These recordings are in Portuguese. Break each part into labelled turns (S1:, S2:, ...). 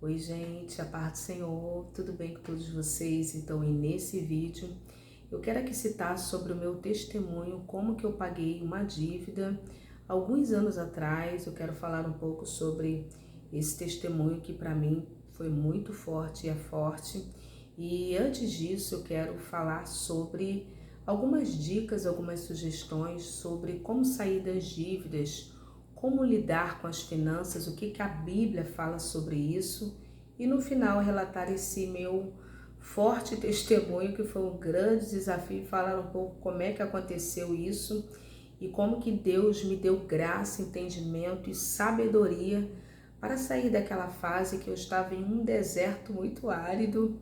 S1: Oi gente, a paz do Senhor, tudo bem com todos vocês? Então, e nesse vídeo eu quero aqui citar sobre o meu testemunho, como que eu paguei uma dívida alguns anos atrás. Eu quero falar um pouco sobre esse testemunho que para mim foi muito forte e é forte. E antes disso eu quero falar sobre algumas dicas, algumas sugestões sobre como sair das dívidas, como lidar com as finanças, o que a Bíblia fala sobre isso, e no final relatar esse meu forte testemunho, que foi um grande desafio, falar um pouco como é que aconteceu isso e como que Deus me deu graça, entendimento e sabedoria para sair daquela fase que eu estava em um deserto muito árido.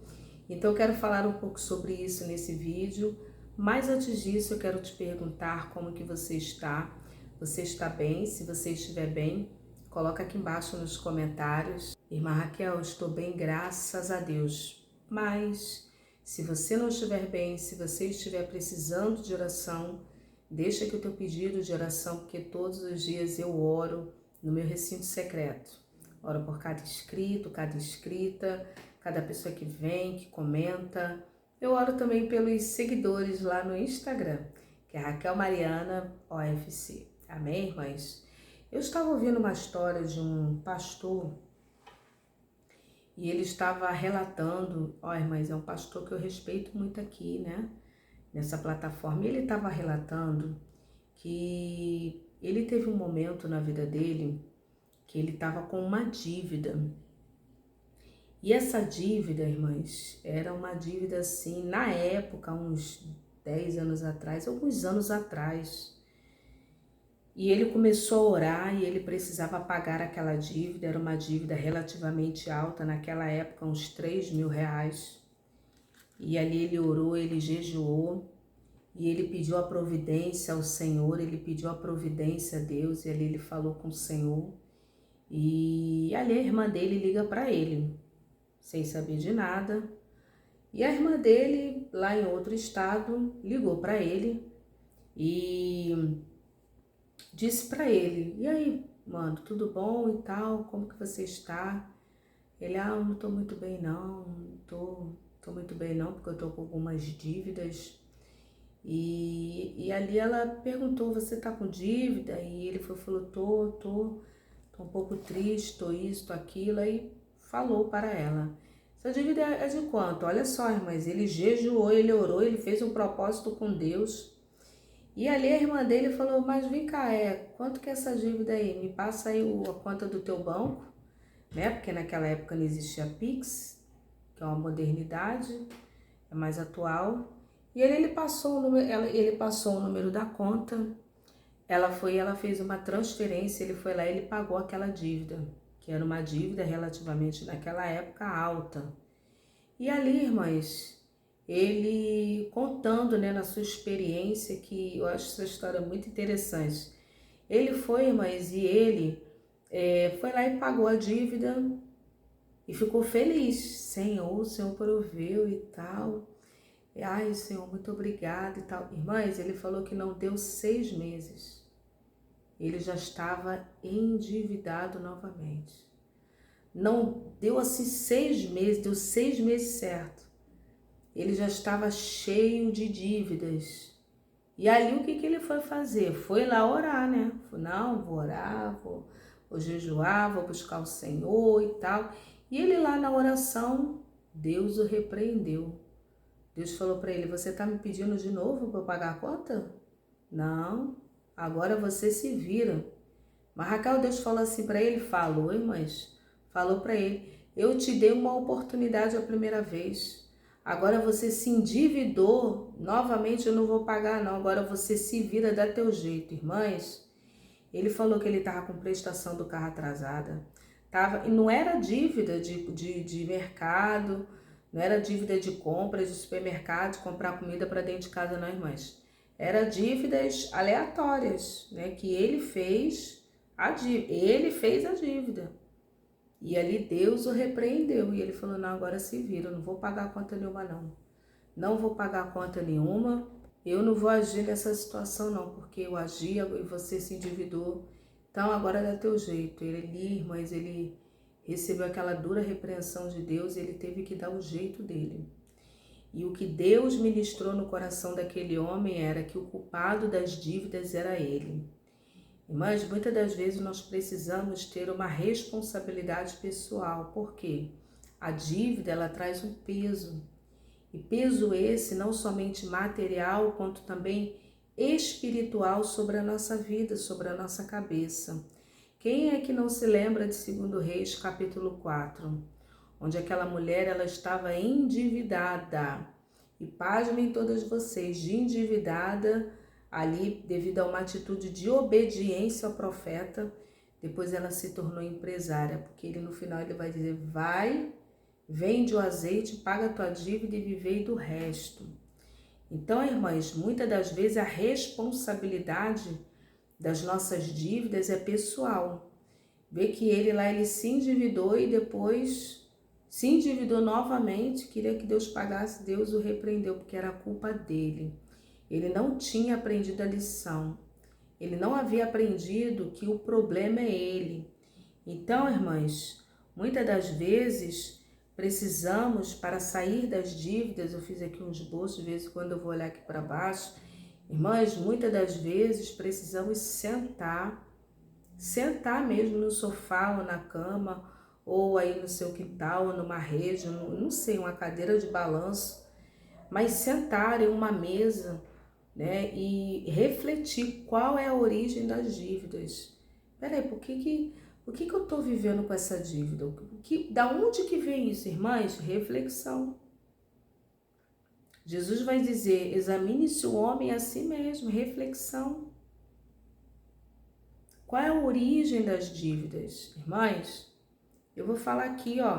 S1: Então eu quero falar um pouco sobre isso nesse vídeo, mas antes disso eu quero te perguntar como que você está. Você está bem? Se você estiver bem, coloca aqui embaixo nos comentários. Irmã Raquel, estou bem, graças a Deus. Mas se você não estiver bem, se você estiver precisando de oração, deixa aqui o teu pedido de oração, porque todos os dias eu oro no meu recinto secreto. Oro por cada inscrito, cada inscrita, cada pessoa que vem, que comenta. Eu oro também pelos seguidores lá no Instagram, que é Raquel Mariana OFC. Amém, irmãs? Eu estava ouvindo uma história de um pastor e ele estava relatando, irmãs, é um pastor que eu respeito muito aqui, né? Nessa plataforma. E ele estava relatando que ele teve um momento na vida dele que ele estava com uma dívida. E essa dívida, irmãs, era uma dívida assim, na época, uns 10 anos atrás, alguns anos atrás. E ele começou a orar e ele precisava pagar aquela dívida, era uma dívida relativamente alta, naquela época uns 3.000 reais. E ali ele orou, ele jejuou e ele pediu a providência ao Senhor, ele pediu a providência a Deus e ali ele falou com o Senhor. E ali a irmã dele liga para ele, sem saber de nada. E a irmã dele, lá em outro estado, ligou para ele e disse para ele: "E aí, mano, tudo bom e tal? Como que você está?" Ele: eu não tô muito bem não, tô muito bem não, porque eu tô com algumas dívidas." E ali ela perguntou: "Você tá com dívida?" E ele falou: tô um pouco triste, tô isso, tô aquilo. Aí falou para ela: "Essa dívida é de quanto?" Olha só, irmãs, ele jejuou, ele orou, ele fez um propósito com Deus. E ali a irmã dele falou: "Mas vem cá, quanto que é essa dívida aí? Me passa aí a conta do teu banco", né? Porque naquela época não existia Pix, que é uma modernidade, é mais atual. E ele passou o número, ele passou o número da conta. Ela fez uma transferência, ele foi lá e ele pagou aquela dívida, que era uma dívida relativamente naquela época alta. E ali, irmãs, ele contando, né, na sua experiência, que eu acho essa história muito interessante. Ele foi, irmãs, e ele foi lá e pagou a dívida e ficou feliz. Senhor, o Senhor proveu e tal. Ai, Senhor, muito obrigado e tal. Irmãs, ele falou que não deu 6 meses. Ele já estava endividado novamente. Não deu assim 6 meses, deu 6 meses certo. Ele já estava cheio de dívidas. E aí o que ele foi fazer? Foi lá orar, né? Falei: "Não, vou orar, vou jejuar, vou buscar o Senhor e tal." E ele lá na oração, Deus o repreendeu. Deus falou para ele: "Você está me pedindo de novo para eu pagar a conta? Não, agora você se vira." Mas Raquel, Deus falou assim para ele, falou, irmãs, falou para ele: "Eu te dei uma oportunidade a primeira vez. Agora você se endividou, novamente eu não vou pagar não, agora você se vira, dá teu jeito." Irmãs, ele falou que ele estava com prestação do carro atrasada. E não era dívida de mercado, não era dívida de compras de supermercado, de comprar comida para dentro de casa não, irmãs. Era dívidas aleatórias, né, que ele fez ele fez a dívida. E ali Deus o repreendeu. E ele falou: "Não, agora se vira, eu não vou pagar conta nenhuma não. Não vou pagar conta nenhuma. Eu não vou agir nessa situação não, porque eu agi e você se endividou. Então agora dá teu jeito." Ele ali, irmãs, ele recebeu aquela dura repreensão de Deus e ele teve que dar o jeito dele. E o que Deus ministrou no coração daquele homem era que o culpado das dívidas era ele. Mas muitas das vezes nós precisamos ter uma responsabilidade pessoal. Por quê? A dívida, ela traz um peso. E peso esse não somente material, quanto também espiritual sobre a nossa vida, sobre a nossa cabeça. Quem é que não se lembra de 2 Reis, capítulo 4? Onde aquela mulher, ela estava endividada. E pasmem todas vocês, de endividada, ali devido a uma atitude de obediência ao profeta, depois ela se tornou empresária, porque ele no final ele vai dizer, vai, vende o azeite, paga a tua dívida e vivei do resto. Então, irmãs, muitas das vezes a responsabilidade das nossas dívidas é pessoal. Vê que ele lá, ele se endividou e depois se endividou novamente, queria que Deus pagasse, Deus o repreendeu, porque era culpa dele. Ele não tinha aprendido a lição. Ele não havia aprendido que o problema é ele. Então, irmãs, muitas das vezes precisamos, para sair das dívidas, eu fiz aqui um esboço, de vez em quando eu vou olhar aqui para baixo, irmãs, muitas das vezes precisamos sentar mesmo no sofá ou na cama, ou aí no seu quintal, ou numa rede, não sei, uma cadeira de balanço, mas sentar em uma mesa, né, e refletir qual é a origem das dívidas. Peraí, por que eu estou vivendo com essa dívida? Da onde que vem isso, irmãs? Reflexão. Jesus vai dizer, examine-se o homem a si mesmo, reflexão. Qual é a origem das dívidas? Irmãs, eu vou falar aqui, ó,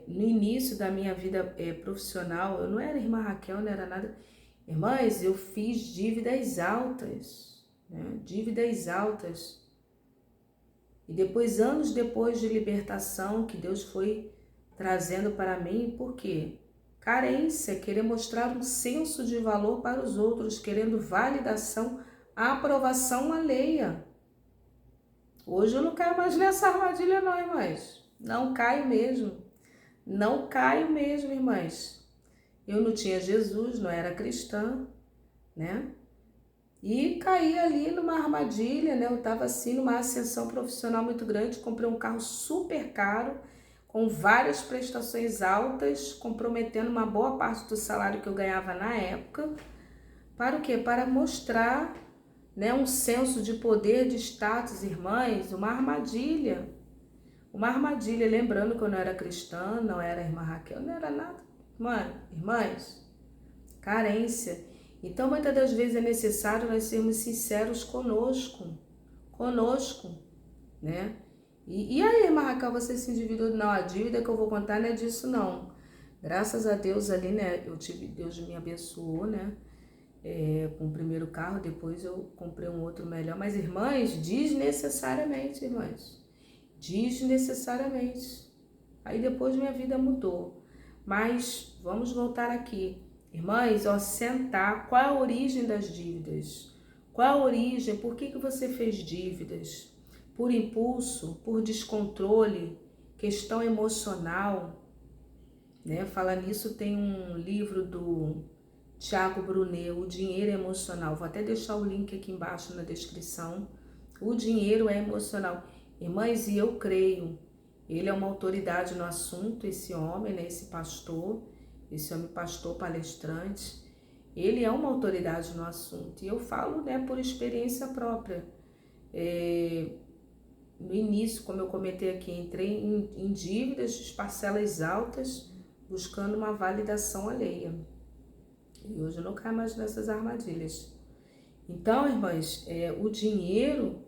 S1: no início da minha vida profissional, eu não era irmã Raquel, não era nada. Irmãs, eu fiz dívidas altas, né? Dívidas altas. E depois, anos depois de libertação, que Deus foi trazendo para mim, por quê? Carência, querer mostrar um senso de valor para os outros, querendo validação, aprovação alheia. Hoje eu não caio mais nessa armadilha não, irmãs. Não caio mesmo. Não caio mesmo, irmãs. Eu não tinha Jesus, não era cristã, né? E caí ali numa armadilha, né? Eu estava assim numa ascensão profissional muito grande, comprei um carro super caro, com várias prestações altas, comprometendo uma boa parte do salário que eu ganhava na época. Para o quê? Para mostrar, né, um senso de poder, de status, irmãs, uma armadilha. Uma armadilha, lembrando que eu não era cristã, não era irmã Raquel, não era nada. Irmãs, carência. Então, muitas das vezes é necessário nós sermos sinceros conosco, né? E aí, irmã Raquel, você se endividou? Não, a dívida que eu vou contar não é disso, não. Graças a Deus ali, né, Deus me abençoou, né, com o primeiro carro, depois eu comprei um outro melhor. Mas, irmãs, desnecessariamente, irmãs, desnecessariamente. Aí depois minha vida mudou. Mas vamos voltar aqui. Irmãs, ó, sentar, qual é a origem das dívidas? Qual é a origem? Por que você fez dívidas? Por impulso, por descontrole, questão emocional, né? Fala nisso, tem um livro do Tiago Brunet, O Dinheiro Emocional. Vou até deixar o link aqui embaixo na descrição. O dinheiro é emocional. Irmãs, e eu creio, ele é uma autoridade no assunto, esse homem, né? Esse homem pastor, palestrante, ele é uma autoridade no assunto. E eu falo, né, por experiência própria. No início, como eu comentei aqui, entrei em dívidas, parcelas altas, buscando uma validação alheia. E hoje eu não caio mais nessas armadilhas. Então, irmãs, o dinheiro,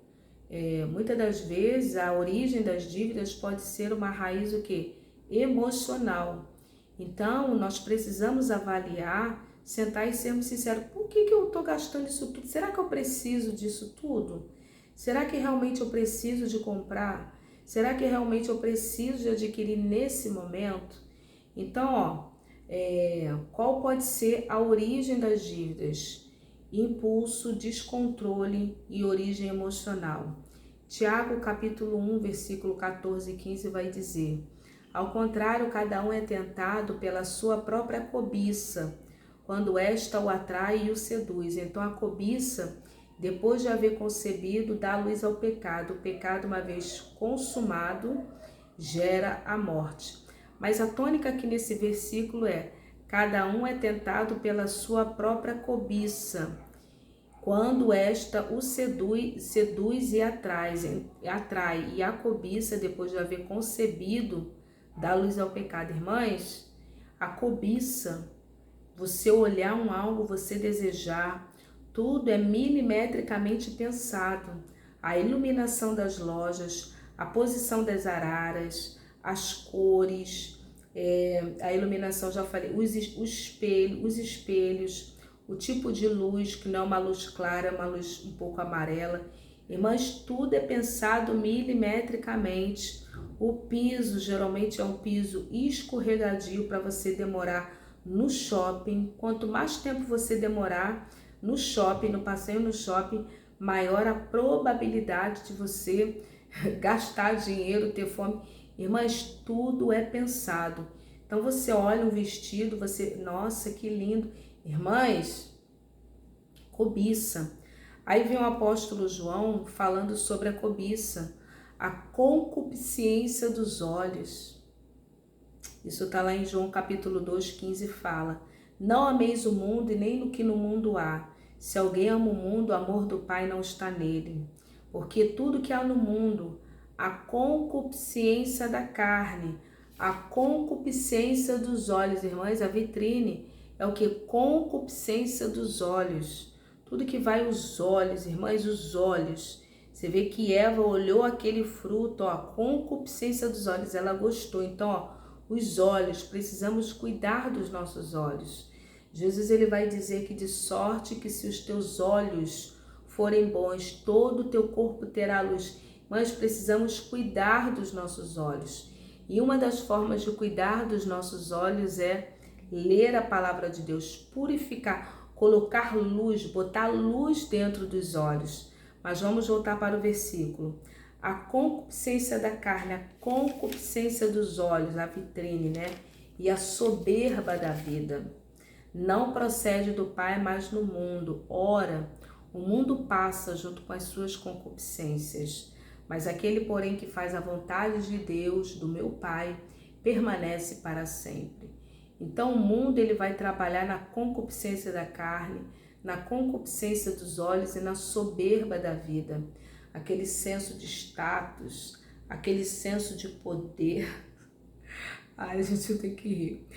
S1: muitas das vezes, a origem das dívidas pode ser uma raiz o quê? Emocional. Então, nós precisamos avaliar, sentar e sermos sinceros. Por que eu estou gastando isso tudo? Será que eu preciso disso tudo? Será que realmente eu preciso de comprar? Será que realmente eu preciso de adquirir nesse momento? Então, ó, qual pode ser a origem das dívidas? Impulso, descontrole e origem emocional. Tiago, capítulo 1, versículo 14 e 15 vai dizer: ao contrário, cada um é tentado pela sua própria cobiça, quando esta o atrai e o seduz. Então a cobiça, depois de haver concebido, dá luz ao pecado. O pecado, uma vez consumado, gera a morte. Mas a tônica aqui nesse versículo é: cada um é tentado pela sua própria cobiça, quando esta o seduz e atrai, e a cobiça, depois de haver concebido, dá luz ao pecado. Irmãs, a cobiça, você olhar algo, você desejar, tudo é milimetricamente pensado. A iluminação das lojas, a posição das araras, as cores, a iluminação, já falei, os espelhos, o tipo de luz, que não é uma luz clara, é uma luz um pouco amarela. Irmãs, tudo é pensado milimetricamente. O piso geralmente é um piso escorregadio para você demorar no shopping. Quanto mais tempo você demorar no shopping, no passeio no shopping, maior a probabilidade de você gastar dinheiro, ter fome. Irmãs, tudo é pensado. Então você olha um vestido, você, nossa, que lindo. Irmãs, cobiça. Aí vem o apóstolo João falando sobre a cobiça, a concupiscência dos olhos. Isso está lá em João capítulo 2, 15, fala: não ameis o mundo e nem no que no mundo há. Se alguém ama o mundo, o amor do Pai não está nele. Porque tudo que há no mundo, a concupiscência da carne, a concupiscência dos olhos, irmãs, a vitrine é o que? Concupiscência dos olhos. Tudo que vai os olhos, irmãs, os olhos. Você vê que Eva olhou aquele fruto, ó, a concupiscência dos olhos, ela gostou. Então, ó, os olhos, precisamos cuidar dos nossos olhos. Jesus, ele vai dizer que de sorte que se os teus olhos forem bons, todo o teu corpo terá luz. Mas precisamos cuidar dos nossos olhos. E uma das formas de cuidar dos nossos olhos é ler a palavra de Deus, purificar, colocar luz, botar luz dentro dos olhos. Mas vamos voltar para o versículo. A concupiscência da carne, a concupiscência dos olhos, a vitrine, né? E a soberba da vida. Não procede do Pai, mas no mundo. Ora, o mundo passa junto com as suas concupiscências. Mas aquele, porém, que faz a vontade de Deus, do meu Pai, permanece para sempre. Então o mundo, ele vai trabalhar na concupiscência da carne, na concupiscência dos olhos e na soberba da vida. Aquele senso de status, aquele senso de poder. Ai, gente, eu tenho que rir.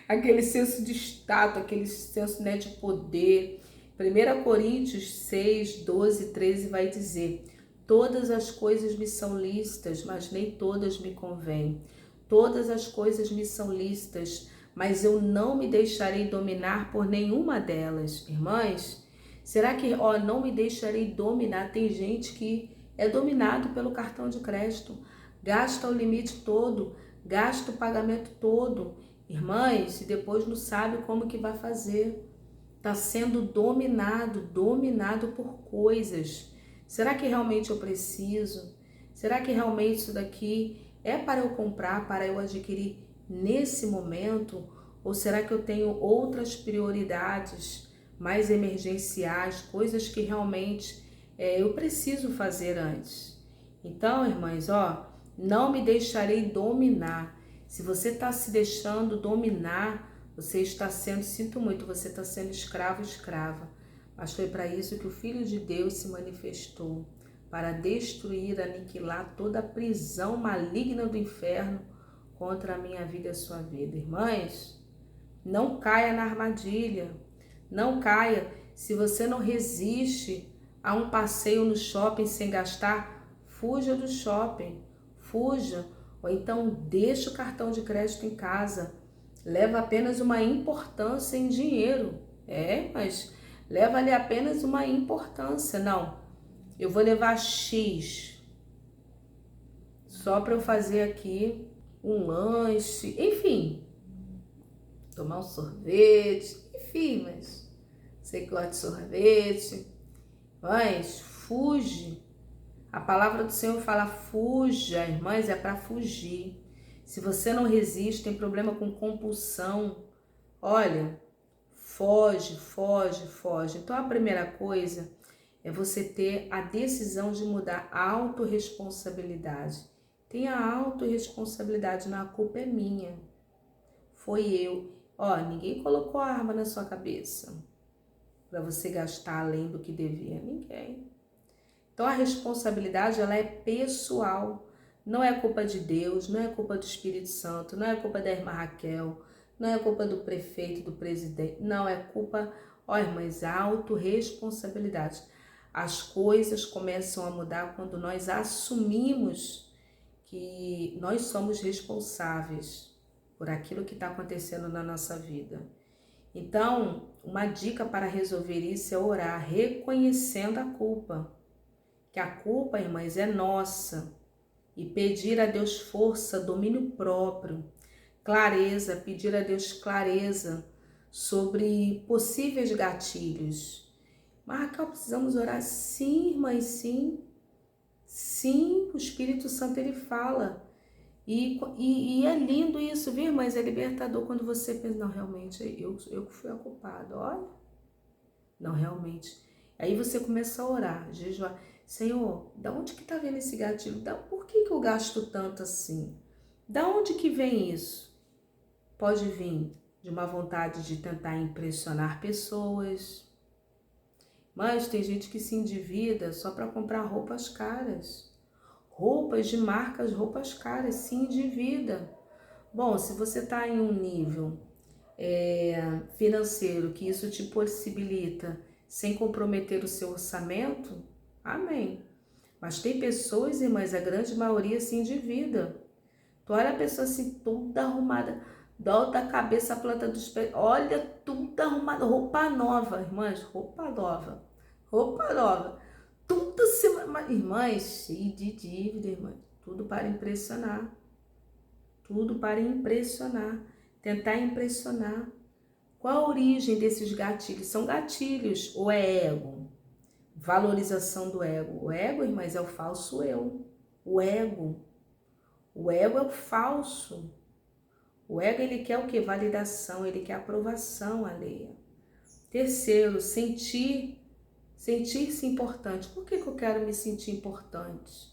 S1: Aquele senso de status, aquele senso, né, de poder. 1 Coríntios 6, 12 e 13 vai dizer: todas as coisas me são lícitas, mas nem todas me convêm. Todas as coisas me são lícitas, mas eu não me deixarei dominar por nenhuma delas. Irmãs, será que, não me deixarei dominar? Tem gente que é dominado pelo cartão de crédito, gasta o limite todo, gasta o pagamento todo. Irmãs, e depois não sabe como que vai fazer. Está sendo dominado por coisas. Será que realmente eu preciso? Será que realmente isso daqui é para eu comprar, para eu adquirir nesse momento? Ou será que eu tenho outras prioridades mais emergenciais, coisas que realmente eu preciso fazer antes? Então, irmãs, não me deixarei dominar. Se você está se deixando dominar, você está sendo, sinto muito, você está sendo escravo, escrava. Mas foi para isso que o Filho de Deus se manifestou, para destruir, aniquilar toda a prisão maligna do inferno contra a minha vida e a sua vida. Irmãs, não caia na armadilha, não caia. Se você não resiste a um passeio no shopping sem gastar, fuja do shopping, fuja. Ou então deixa o cartão de crédito em casa, leva apenas uma importância em dinheiro. Mas leva ali apenas uma importância. Não, eu vou levar X só para eu fazer aqui um lanche, enfim, tomar um sorvete, enfim, você que gosta de sorvete, mas fuge. A palavra do Senhor fala, fuja, irmãs, é para fugir. Se você não resiste, tem problema com compulsão, olha, foge, foge, foge. Então a primeira coisa é você ter a decisão de mudar, a autorresponsabilidade. Tenha a autorresponsabilidade, não, a culpa é minha, foi eu. Ó, ninguém colocou a arma na sua cabeça para você gastar além do que devia, ninguém. Então a responsabilidade, ela é pessoal, não é culpa de Deus, não é culpa do Espírito Santo, não é culpa da irmã Raquel, não é culpa do prefeito, do presidente, não, é culpa, ó irmãs, autorresponsabilidade. As coisas começam a mudar quando nós assumimos que nós somos responsáveis por aquilo que está acontecendo na nossa vida. Então, uma dica para resolver isso é orar, reconhecendo a culpa. Que a culpa, irmãs, é nossa. E pedir a Deus força, domínio próprio, clareza, pedir a Deus clareza sobre possíveis gatilhos. Mas, Raquel, precisamos orar? Sim, irmãs, sim. Sim, o Espírito Santo, ele fala. E é lindo isso, viu, irmãs? É libertador quando você pensa, não, realmente, eu que fui a culpada, olha. Não, realmente. Aí você começa a orar, jejuar. Senhor, da onde que tá vindo esse gatilho? Por que eu gasto tanto assim? Da onde que vem isso? Pode vir de uma vontade de tentar impressionar pessoas. Mas tem gente que se endivida só para comprar roupas caras. Roupas de marcas, roupas caras, se endivida. Bom, se você está em um nível financeiro que isso te possibilita sem comprometer o seu orçamento, amém. Mas tem pessoas, irmãs, a grande maioria se endivida. Tu olha a pessoa assim, toda arrumada, da cabeça à planta dos pés, olha, tudo arrumado, roupa nova, irmãs, roupa nova, roupa nova. Tudo se... Irmãs, cheio de dívida, irmãs, tudo para impressionar. Tudo para impressionar, tentar impressionar. Qual a origem desses gatilhos? São gatilhos ou é ego? Valorização do ego. O ego, irmãs, é o falso eu. O ego. O ego é o falso. O ego, ele quer o quê? Validação, ele quer aprovação alheia. Terceiro, sentir-se importante. Por que eu quero me sentir importante?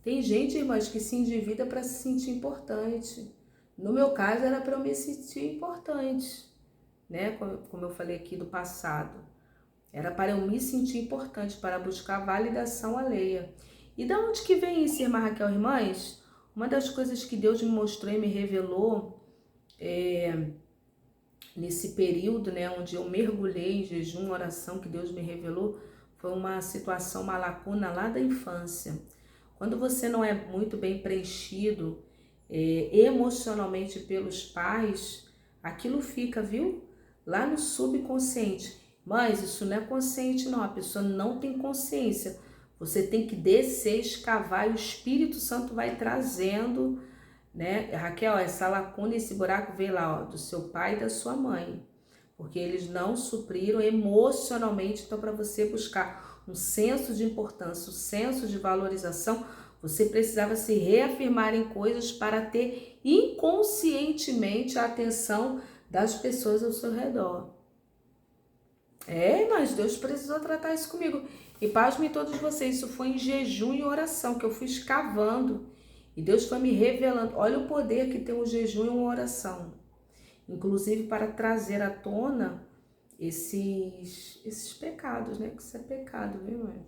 S1: Tem gente, irmãs, que se endivida para se sentir importante. No meu caso, era para eu me sentir importante, né? Como eu falei aqui do passado. Era para eu me sentir importante, para buscar validação alheia. E da onde que vem isso, irmã Raquel, irmãs? Uma das coisas que Deus me mostrou e me revelou nesse período, né, onde eu mergulhei em jejum, oração, que Deus me revelou, foi uma situação, uma lacuna lá da infância. Quando você não é muito bem preenchido emocionalmente pelos pais, aquilo fica, viu? Lá no subconsciente. Mas isso não é consciente não, a pessoa não tem consciência. Você tem que descer, escavar e o Espírito Santo vai trazendo, né? Raquel, essa lacuna, esse buraco veio lá, ó, do seu pai e da sua mãe. Porque eles não supriram emocionalmente, então para você buscar um senso de importância, um senso de valorização, você precisava se reafirmar em coisas para ter inconscientemente a atenção das pessoas ao seu redor. Mas Deus precisou tratar isso comigo. E pasmem todos vocês, isso foi em jejum e oração que eu fui escavando. E Deus foi me revelando. Olha o poder que tem um jejum e uma oração. Inclusive para trazer à tona esses pecados, né? Que isso é pecado, viu, mãe?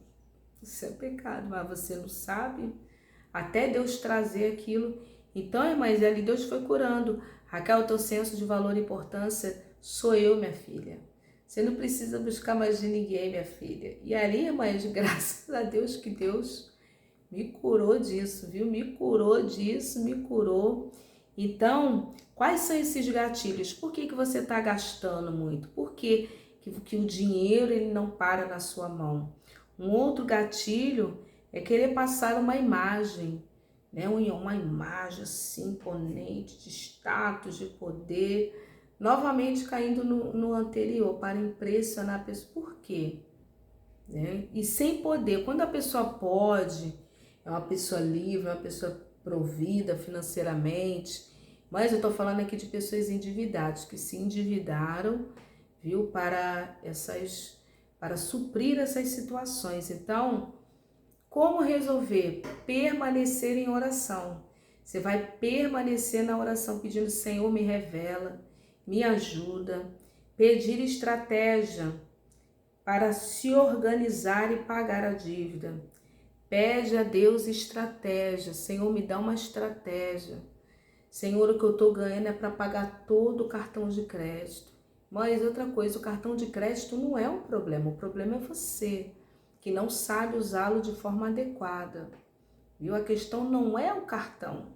S1: Isso é pecado, mas você não sabe. Até Deus trazer aquilo. Então, irmãs, ali Deus foi curando. Raquel, o teu senso de valor e importância sou eu, minha filha. Você não precisa buscar mais de ninguém, minha filha. E ali, irmãs, graças a Deus que Deus me curou disso, viu? Me curou disso, me curou. Então, quais são esses gatilhos? Por que você está gastando muito? Por que o dinheiro ele não para na sua mão? Um outro gatilho é querer passar uma imagem, né? Uma imagem assim, imponente, de status, de poder, novamente caindo no anterior, para impressionar a pessoa. Por quê? Né? E sem poder, quando a pessoa pode é uma pessoa livre, uma pessoa provida financeiramente. Mas eu estou falando aqui de pessoas endividadas, que se endividaram, viu, para suprir essas situações. Então, como resolver? Permanecer em oração. Você vai permanecer na oração pedindo: Senhor, me revela, me ajuda. Pedir estratégia para se organizar e pagar a dívida. Pede a Deus estratégia. Senhor, me dá uma estratégia. Senhor, o que eu estou ganhando é para pagar todo o cartão de crédito. Mas outra coisa, o cartão de crédito não é um problema. O problema é você, que não sabe usá-lo de forma adequada. Viu? A questão não é o cartão.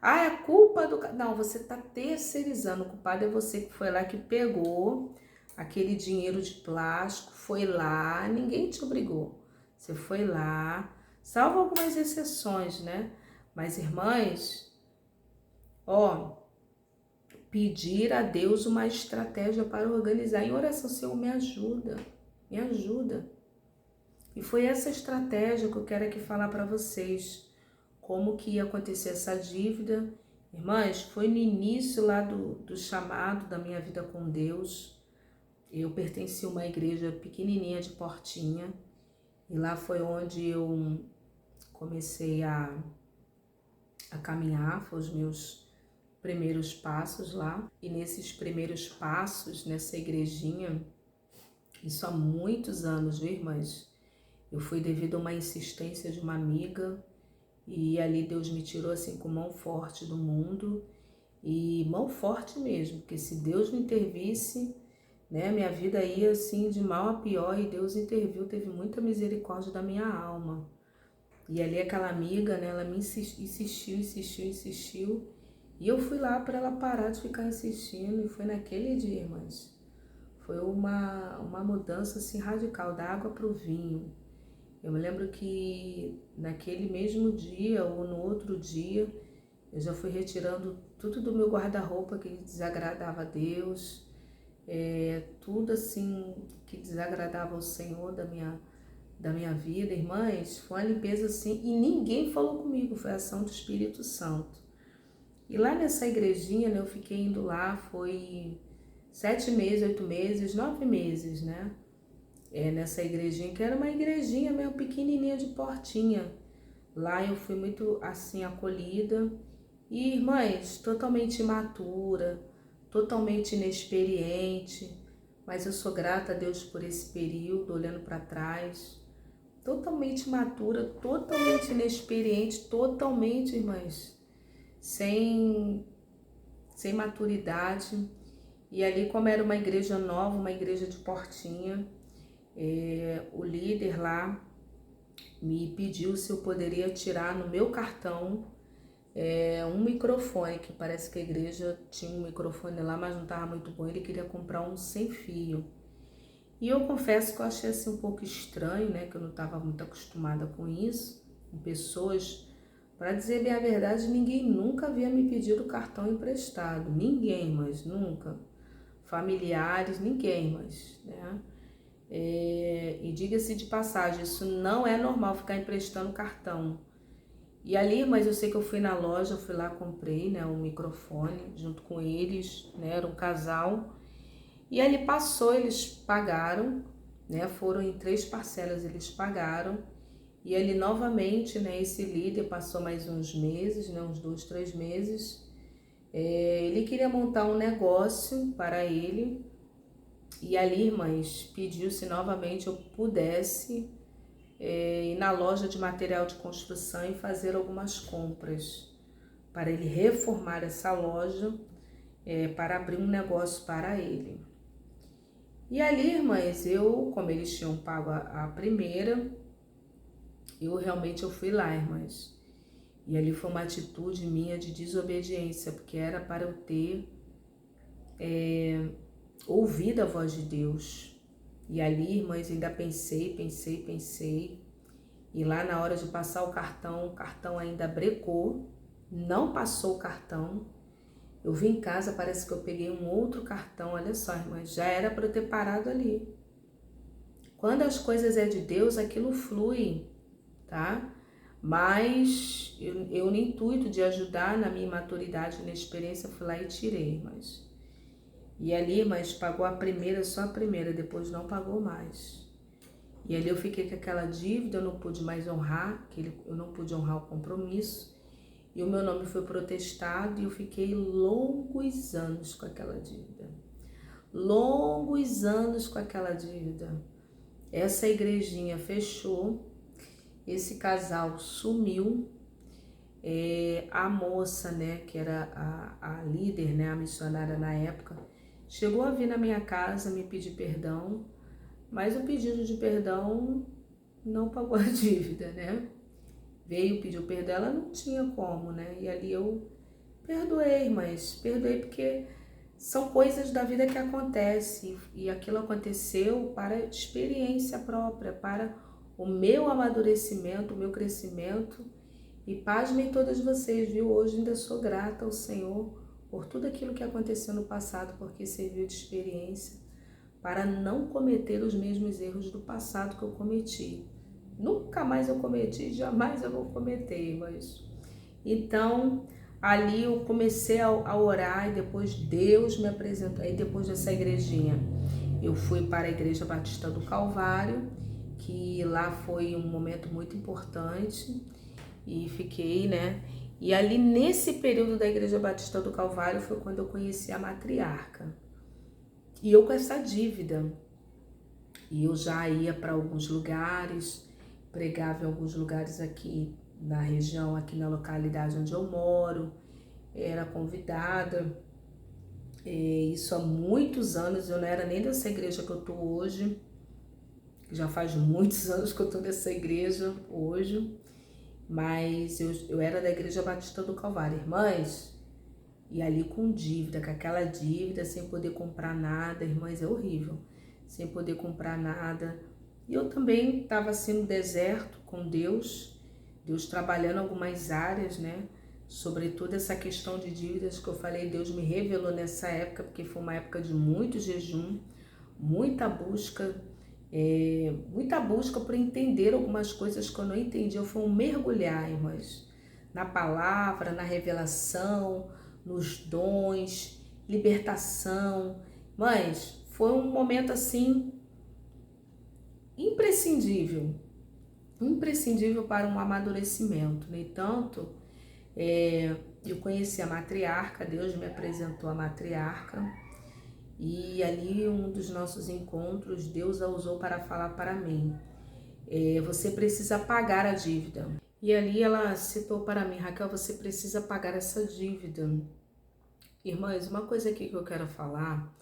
S1: Ah, é culpa do... Não, você está terceirizando. O culpado é você que foi lá, que pegou aquele dinheiro de plástico, foi lá, ninguém te obrigou. Você foi lá, salvo algumas exceções, né? Mas, irmãs, ó, pedir a Deus uma estratégia para organizar. Em oração: Senhor, me ajuda, me ajuda. E foi essa estratégia que eu quero aqui falar para vocês. Como que ia acontecer essa dívida. Irmãs, foi no início lá do chamado da minha vida com Deus. Eu pertenci a uma igreja pequenininha de Portinha. E lá foi onde eu comecei a caminhar, foram os meus primeiros passos lá. E nesses primeiros passos, nessa igrejinha, isso há muitos anos, viu, irmãs? Eu fui devido a uma insistência de uma amiga, e ali Deus me tirou assim com mão forte do mundo, e mão forte mesmo, porque se Deus não intervisse, né, minha vida ia assim de mal a pior, e Deus interviu, teve muita misericórdia da minha alma. E ali aquela amiga, né, ela me insistiu, e eu fui lá para ela parar de ficar insistindo, e foi naquele dia, irmãs, foi uma mudança assim radical, da água para o vinho. Eu me lembro que naquele mesmo dia ou no outro dia, eu já fui retirando tudo do meu guarda-roupa que desagradava a Deus, tudo assim que desagradava ao Senhor da minha vida. Irmãs, foi uma limpeza assim, e ninguém falou comigo, foi a ação do Espírito Santo. E lá nessa igrejinha, né, eu fiquei indo lá, foi 7 meses, 8 meses, 9 meses, né? Nessa igrejinha, que era uma igrejinha meio pequenininha de Portinha. Lá eu fui muito assim acolhida. E, irmãs, totalmente imatura, totalmente inexperiente, mas eu sou grata a Deus por esse período, olhando para trás. Totalmente imatura, totalmente inexperiente, totalmente, irmãs, sem maturidade. E ali, como era uma igreja nova, uma igreja de Portinha, o líder lá me pediu se eu poderia tirar no meu cartão um microfone, que parece que a igreja tinha um microfone lá, mas não estava muito bom, ele queria comprar um sem fio. E eu confesso que eu achei assim um pouco estranho, né, que eu não estava muito acostumada com isso, com pessoas. Para dizer bem a verdade, ninguém nunca havia me pedido o cartão emprestado, ninguém, mas nunca. Familiares, ninguém, mas, né? E diga-se de passagem, isso não é normal, ficar emprestando cartão. E ali, mas eu sei que eu fui na loja, fui lá, comprei, né, um microfone junto com eles, né, era um casal. E ali passou, eles pagaram, né, foram em 3 parcelas, eles pagaram. E ali novamente, né, esse líder passou mais uns meses, né, uns 2, 3 meses. Ele queria montar um negócio para ele. E ali, irmãs, pediu se novamente eu pudesse ir na loja de material de construção e fazer algumas compras para ele reformar essa loja, para abrir um negócio para ele. E ali, irmãs, como eles tinham pago a primeira, eu fui lá, irmãs. E ali foi uma atitude minha de desobediência, porque era para eu ter ouvido a voz de Deus. E ali, irmãs, ainda pensei. E lá na hora de passar o cartão ainda brecou, não passou o cartão. Eu vim em casa, parece que eu peguei um outro cartão, olha só, irmãs, já era para eu ter parado ali. Quando as coisas é de Deus, aquilo flui, tá? Mas eu no intuito de ajudar na minha maturidade, na experiência, fui lá e tirei, mas... E ali, mas pagou a primeira, só a primeira, depois não pagou mais. E ali eu fiquei com aquela dívida, eu não pude mais honrar, eu não pude honrar o compromisso. E o meu nome foi protestado e eu fiquei longos anos com aquela dívida. Longos anos com aquela dívida. Essa igrejinha fechou, esse casal sumiu. A moça, né, que era a líder, né, a missionária na época, chegou a vir na minha casa me pedir perdão, mas o pedido de perdão não pagou a dívida, né? Veio, pediu perdão, ela não tinha como, né? E ali eu perdoei, mas perdoei porque são coisas da vida que acontecem e aquilo aconteceu para experiência própria, para o meu amadurecimento, o meu crescimento. E pasmem todas vocês, viu? Hoje ainda sou grata ao Senhor por tudo aquilo que aconteceu no passado, porque serviu de experiência para não cometer os mesmos erros do passado que eu cometi. Nunca mais eu cometi, jamais eu vou cometer, mas... Então, ali eu comecei a orar e depois Deus me apresentou. Aí depois dessa igrejinha, eu fui para a Igreja Batista do Calvário, que lá foi um momento muito importante e fiquei, né? E ali nesse período da Igreja Batista do Calvário foi quando eu conheci a matriarca. E eu com essa dívida. E eu já ia para alguns lugares, pregava em alguns lugares aqui na região, aqui na localidade onde eu moro, era convidada. Isso há muitos anos, eu não era nem dessa igreja que eu tô hoje, já faz muitos anos que eu tô nessa igreja hoje, mas eu era da Igreja Batista do Calvário, irmãs, e ali com dívida, com aquela dívida, sem poder comprar nada, irmãs, é horrível, sem poder comprar nada. E eu também estava assim no deserto com Deus trabalhando algumas áreas, né? Sobretudo essa questão de dívidas que eu falei, Deus me revelou nessa época, porque foi uma época de muito jejum, muita busca por entender algumas coisas que eu não entendi. Foi um mergulhar, irmãs, na palavra, na revelação, nos dons, libertação. Mas foi um momento assim imprescindível para um amadurecimento. No entanto, eu conheci a matriarca, Deus me apresentou a matriarca, e ali um dos nossos encontros, Deus a usou para falar para mim, você precisa pagar a dívida. E ali ela citou para mim, Raquel, você precisa pagar essa dívida. Irmãs, uma coisa aqui que eu quero falar,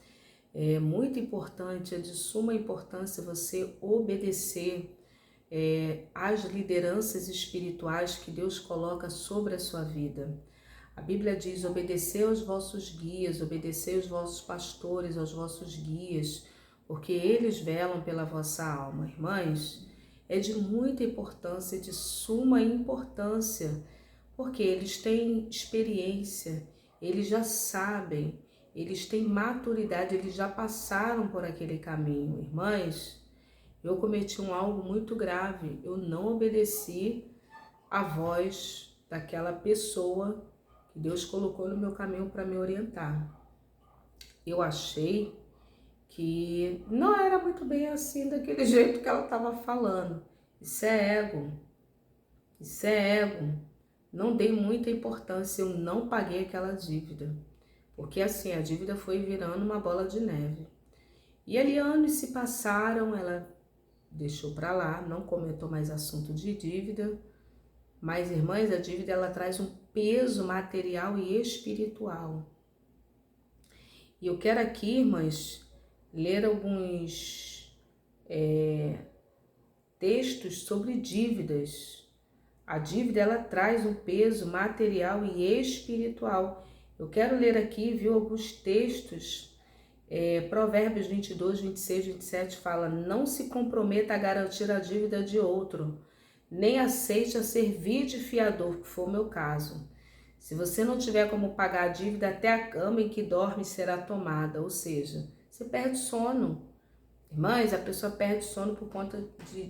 S1: é muito importante, é de suma importância você obedecer às lideranças espirituais que Deus coloca sobre a sua vida. A Bíblia diz, obedecei aos vossos guias, obedecei aos vossos pastores, aos vossos guias, porque eles velam pela vossa alma. Irmãs, é de muita importância, de suma importância, porque eles têm experiência, eles já sabem, eles têm maturidade, eles já passaram por aquele caminho. Irmãs, eu cometi algo muito grave, eu não obedeci à voz daquela pessoa que Deus colocou no meu caminho para me orientar. Eu achei que não era muito bem assim, daquele jeito que ela estava falando. Isso é ego, isso é ego. Não dei muita importância, eu não paguei aquela dívida. Porque assim, a dívida foi virando uma bola de neve. E ali anos se passaram, ela deixou para lá, não comentou mais assunto de dívida. Mas, irmãs, a dívida ela traz um peso material e espiritual. E eu quero aqui, irmãs, ler alguns textos sobre dívidas. A dívida ela traz um peso material e espiritual. Eu quero ler aqui, viu, alguns textos. Provérbios 22, 26, 27 fala: não se comprometa a garantir a dívida de outro, nem aceite a servir de fiador, que foi o meu caso. Se você não tiver como pagar a dívida, até a cama em que dorme será tomada, ou seja, você perde sono. Irmãs, a pessoa perde sono por conta de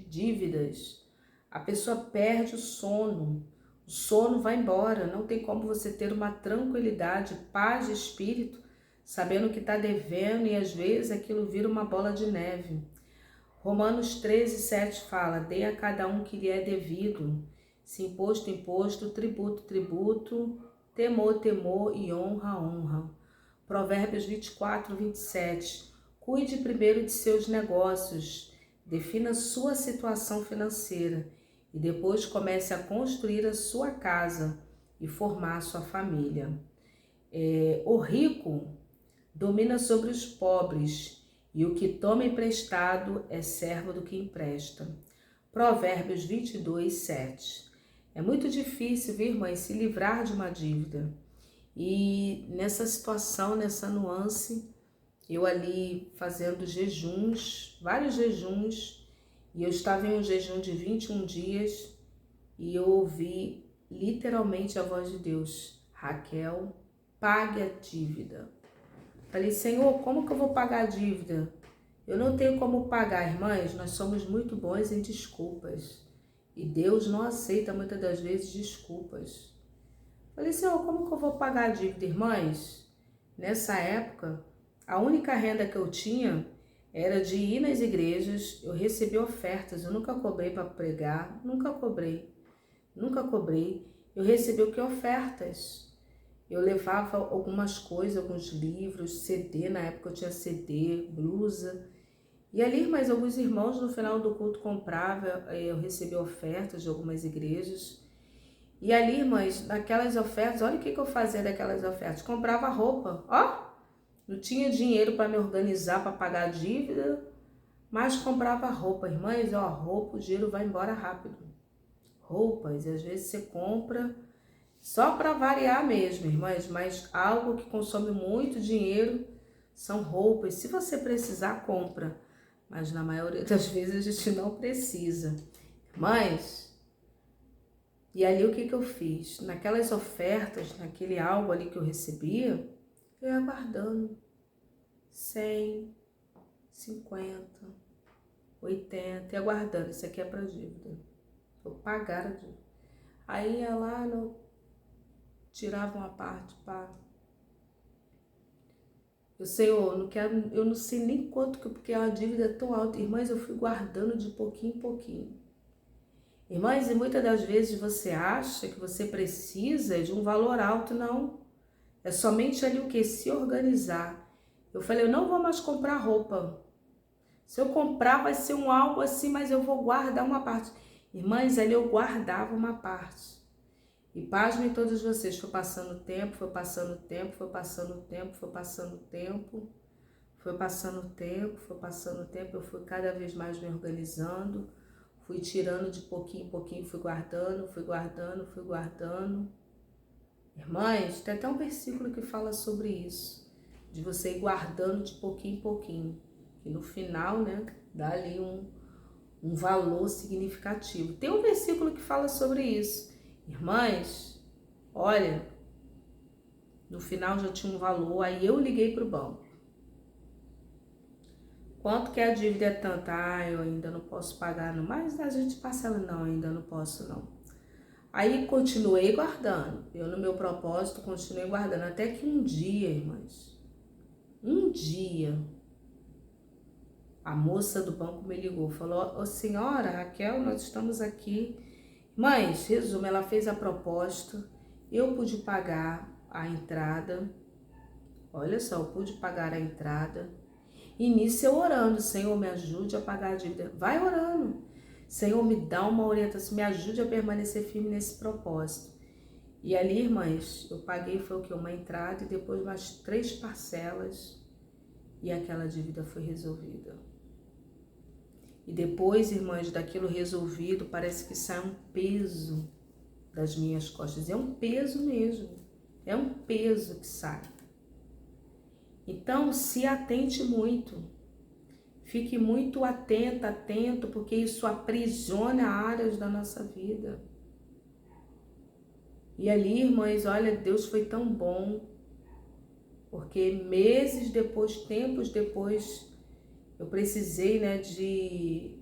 S1: dívidas. a pessoa perde o sono vai embora, não tem como você ter uma tranquilidade, paz de espírito, sabendo que está devendo e às vezes aquilo vira uma bola de neve. Romanos 13:7 fala, dê a cada um que lhe é devido, se imposto, imposto, tributo, tributo, temor, temor e honra, honra. Provérbios 24:27, cuide primeiro de seus negócios, defina sua situação financeira e depois comece a construir a sua casa e formar a sua família. O rico domina sobre os pobres e o que toma emprestado é servo do que empresta. Provérbios 22:7. É muito difícil, viu, irmãs, se livrar de uma dívida. E nessa situação, nessa nuance, eu ali fazendo jejuns, vários jejuns, e eu estava em um jejum de 21 dias e eu ouvi literalmente a voz de Deus: Raquel, pague a dívida. Falei, Senhor, como que eu vou pagar a dívida? Eu não tenho como pagar, irmãs, nós somos muito bons em desculpas. E Deus não aceita muitas das vezes desculpas. Falei, Senhor, como que eu vou pagar a dívida, irmãs? Nessa época, a única renda que eu tinha era de ir nas igrejas, eu recebi ofertas, eu nunca cobrei para pregar, nunca cobrei. Eu recebi o que? Ofertas. Eu levava algumas coisas, alguns livros, CD, na época eu tinha CD, blusa. E ali, mas alguns irmãos no final do culto compravam, eu recebi ofertas de algumas igrejas. E ali, irmãs, naquelas ofertas, olha o que eu fazia daquelas ofertas. Comprava roupa, ó. Não tinha dinheiro para me organizar, para pagar a dívida, mas comprava roupa. Irmãs, ó, roupa, o dinheiro vai embora rápido. Roupas, e às vezes você compra só para variar mesmo, irmãs, mas algo que consome muito dinheiro são roupas. Se você precisar, compra. Mas na maioria das vezes a gente não precisa. Mas, e ali o que eu fiz? Naquelas ofertas, naquele algo ali que eu recebia, eu ia guardando 100, 50, 80, ia guardando. Isso aqui é para dívida. Vou pagar a dívida. Aí ia lá, tirava uma parte, pá. Senhor, não quero, eu não sei nem quanto, porque a dívida é tão alta. Irmãs, eu fui guardando de pouquinho em pouquinho. Irmãs, e muitas das vezes você acha que você precisa de um valor alto, não. É somente ali o que? Se organizar. Eu falei, eu não vou mais comprar roupa. Se eu comprar vai ser um algo assim, mas eu vou guardar uma parte. Irmãs, ali eu guardava uma parte. E pasmem todos vocês, foi passando o tempo, foi passando o tempo, foi passando o tempo, foi passando o tempo, foi passando o tempo, foi passando o tempo, eu fui cada vez mais me organizando, fui tirando de pouquinho em pouquinho, fui guardando, fui guardando, fui guardando. Irmãs, tem até um versículo que fala sobre isso, de você ir guardando de pouquinho em pouquinho, e no final, né, dá ali um valor significativo. Tem um versículo que fala sobre isso. Irmãs, olha, no final já tinha um valor, aí eu liguei para o banco. Quanto que a dívida é tanta? Ah, eu ainda não posso pagar, não. Mas a gente parcela, não, ainda não posso, não. Aí continuei guardando. Eu, no meu propósito, continuei guardando. Até que um dia, irmãs, a moça do banco me ligou, falou, ô senhora Raquel, nós estamos aqui. Mas, resumo, ela fez a proposta, eu pude pagar a entrada, olha só, eu pude pagar a entrada, e nisso eu orando, Senhor, me ajude a pagar a dívida, vai orando, Senhor, me dá uma orientação, me ajude a permanecer firme nesse propósito. E ali, irmãs, eu paguei, foi o que? Uma entrada e depois mais 3 parcelas, e aquela dívida foi resolvida. E depois, irmãs, daquilo resolvido, parece que sai um peso das minhas costas. É um peso mesmo. É um peso que sai. Então, se atente muito. Fique muito atenta, atento, porque isso aprisiona áreas da nossa vida. E ali, irmãs, olha, Deus foi tão bom, porque meses depois, tempos depois, eu precisei, né, de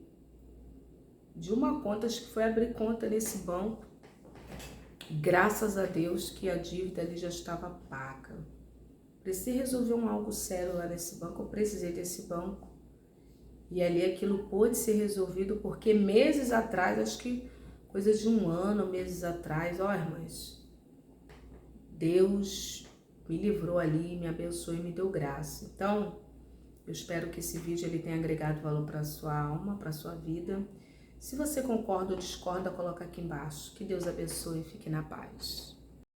S1: de uma conta, acho que foi abrir conta nesse banco. Graças a Deus que a dívida ali já estava paga. Precisei resolver algo sério lá nesse banco, eu precisei desse banco. E ali aquilo pôde ser resolvido porque meses atrás, acho que coisa de 1 ano, meses atrás, ó irmãs, Deus me livrou ali, me abençoou e me deu graça. Então, eu espero que esse vídeo ele tenha agregado valor para a sua alma, para a sua vida. Se você concorda ou discorda, coloca aqui embaixo. Que Deus abençoe e fique na paz.